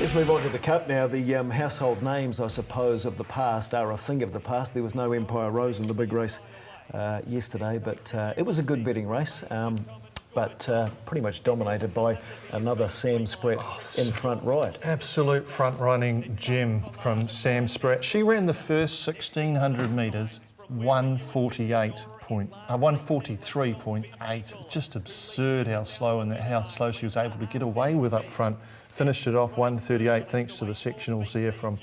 Let's move on to the Cup now. The household names, I suppose, of the past are a thing of the past. There was no Empire Rose in the big race yesterday, but it was a good betting race, but pretty much dominated by another Sam Spratt in front right. Absolute front-running gem from Sam Spratt. She ran the first 1,600 metres 143.8. Just absurd how slow she was able to get away with up front. Finished it off 138 thanks to the sectionals there from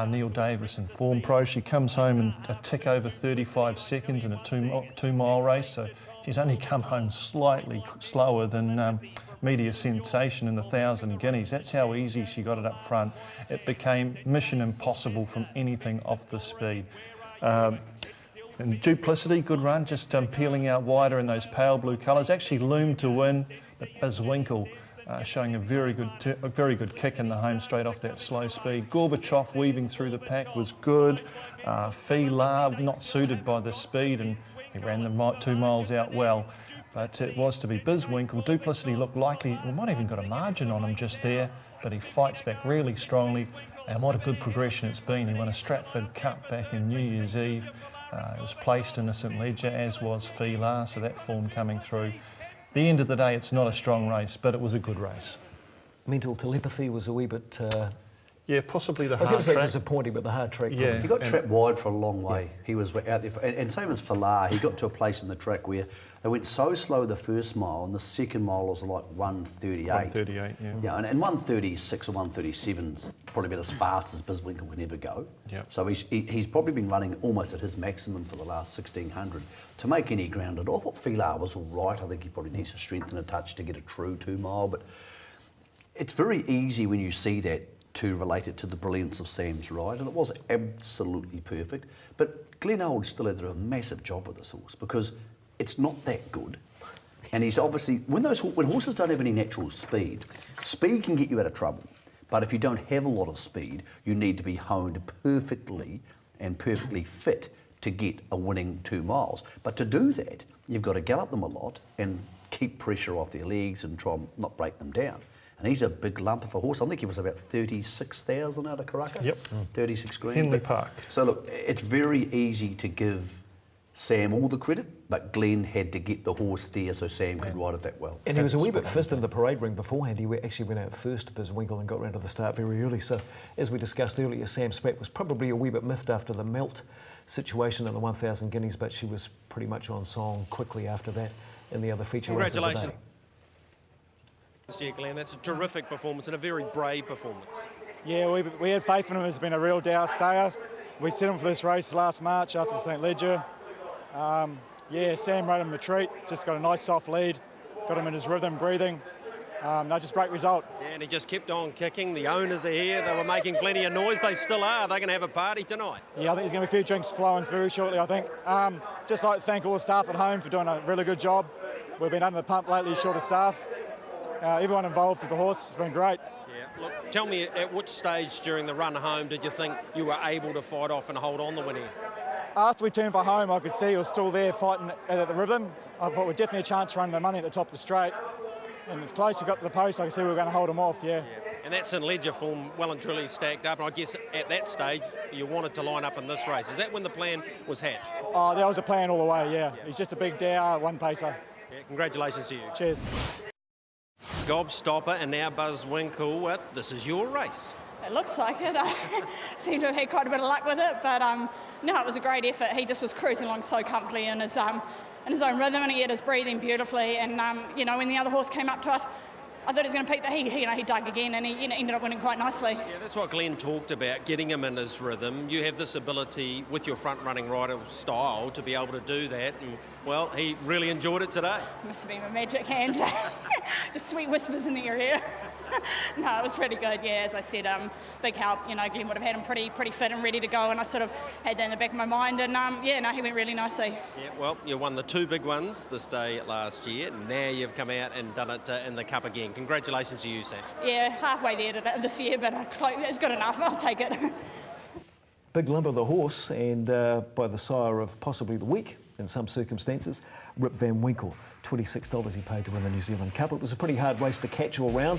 Neil Davis and Form Pro. She comes home in a tick over 35 seconds in a two-mile race, so she's only come home slightly slower than Media Sensation in the 1,000 guineas. That's how easy she got it up front. It became mission impossible from anything off the speed. And Duplicity, good run, just peeling out wider in those pale blue colours. Actually loomed to win, but Bizwinkle showing a very good kick in the home straight off that slow speed. Gorbachev weaving through the pack was good. Fila not suited by the speed, and he ran the 2 miles out well. But it was to be Bizwinkle. Duplicity looked likely, we might even got a margin on him just there, but he fights back really strongly. And what a good progression it's been. He won a Stratford Cup back in New Year's Eve. It was placed in the St Ledger, as was Fila, so that form coming through. At the end of the day, it's not a strong race, but it was a good race. Mental Telepathy was a wee bit... yeah, possibly the hard track. I was going to say disappointing, but the hard track. Yeah. He got trapped wide for a long way. Yeah. He was out there, and same as Falah, he got to a place in the track where they went so slow the first mile, and the second mile was like 138. 138, yeah. Yeah, and 136 or 137's probably about as fast as Bizwinkle can ever go. Yeah. So he's probably been running almost at his maximum for the last 1,600. To make any ground at all, I thought Filar was all right. I think he probably needs to strengthen a touch to get a true 2 mile, but it's very easy when you see that to relate it to the brilliance of Sam's ride, and it was absolutely perfect. But Glenn Old still had to do a massive job with this horse because it's not that good. And he's obviously, when horses don't have any natural speed can get you out of trouble. But if you don't have a lot of speed, you need to be honed perfectly and perfectly fit to get a winning 2 miles. But to do that, you've got to gallop them a lot and keep pressure off their legs and try and not break them down. And he's a big lump of a horse. I think he was about 36,000 out of Karaka. Yep. 36 grand. Henley Park. So look, it's very easy to give Sam all the credit, but Glenn had to get the horse there so Sam could ride it that well. And he was a wee bit first in the parade ring beforehand. He actually went out first to Bizwinkle and got round to the start very early. So, as we discussed earlier, Sam Spratt was probably a wee bit miffed after the melt situation in the 1,000 guineas, but she was pretty much on song quickly after that in the other feature race of the day. Yeah, Glenn, that's a terrific performance and a very brave performance. Yeah, we had faith in him. It's been a real Dow stayer. We set him for this race last March after St Ledger. Yeah, Sam rode him a treat, just got a nice soft lead, got him in his rhythm, breathing. No, just great result. Yeah, and he just kept on kicking. The owners are here. They were making plenty of noise. They still are. They're going to have a party tonight. Yeah, I think there's going to be a few drinks flowing very shortly, I think. Just like to thank all the staff at home for doing a really good job. We've been under the pump lately, short of staff. Everyone involved with the horse has been great. Yeah, look, tell me, at which stage during the run home did you think you were able to fight off and hold on the winning? After we turned for home, I could see he was still there fighting at the rhythm. I thought we'd definitely a chance running the money at the top of the straight. And as close we got to the post, I could see we were going to hold him off, yeah. And that St Ledger form well and truly stacked up, and I guess at that stage you wanted to line up in this race. Is that when the plan was hatched? Oh, that was the plan all the way, yeah. He's just a big Dow, one pacer. Yeah, congratulations to you. Cheers. Gobstopper and now Bizwinkle. This is your race. It looks like it. I seem to have had quite a bit of luck with it, but no, it was a great effort. He just was cruising along so comfortably in his own rhythm, and he had his breathing beautifully. And you know, when the other horse came up to us, I thought he was going to peak, but he dug again, and he ended up winning quite nicely. Yeah, that's what Glenn talked about, getting him in his rhythm. You have this ability with your front-running rider style to be able to do that, and well, he really enjoyed it today. Must have been my magic hands. Just sweet whispers in the area. No, it was pretty good. Yeah, as I said, big help. You know, Glenn would have had him pretty fit and ready to go, and I sort of had that in the back of my mind. And yeah, no, he went really nicely. Yeah, well, you won the 2 big ones this day last year. Now you've come out and done it in the Cup again. Congratulations to you, Sam. Yeah, halfway there this year, but it's good enough. I'll take it. Big lump of the horse, and by the sire of possibly the week in some circumstances, Rip Van Winkle. $26 he paid to win the New Zealand Cup. It was a pretty hard race to catch all round.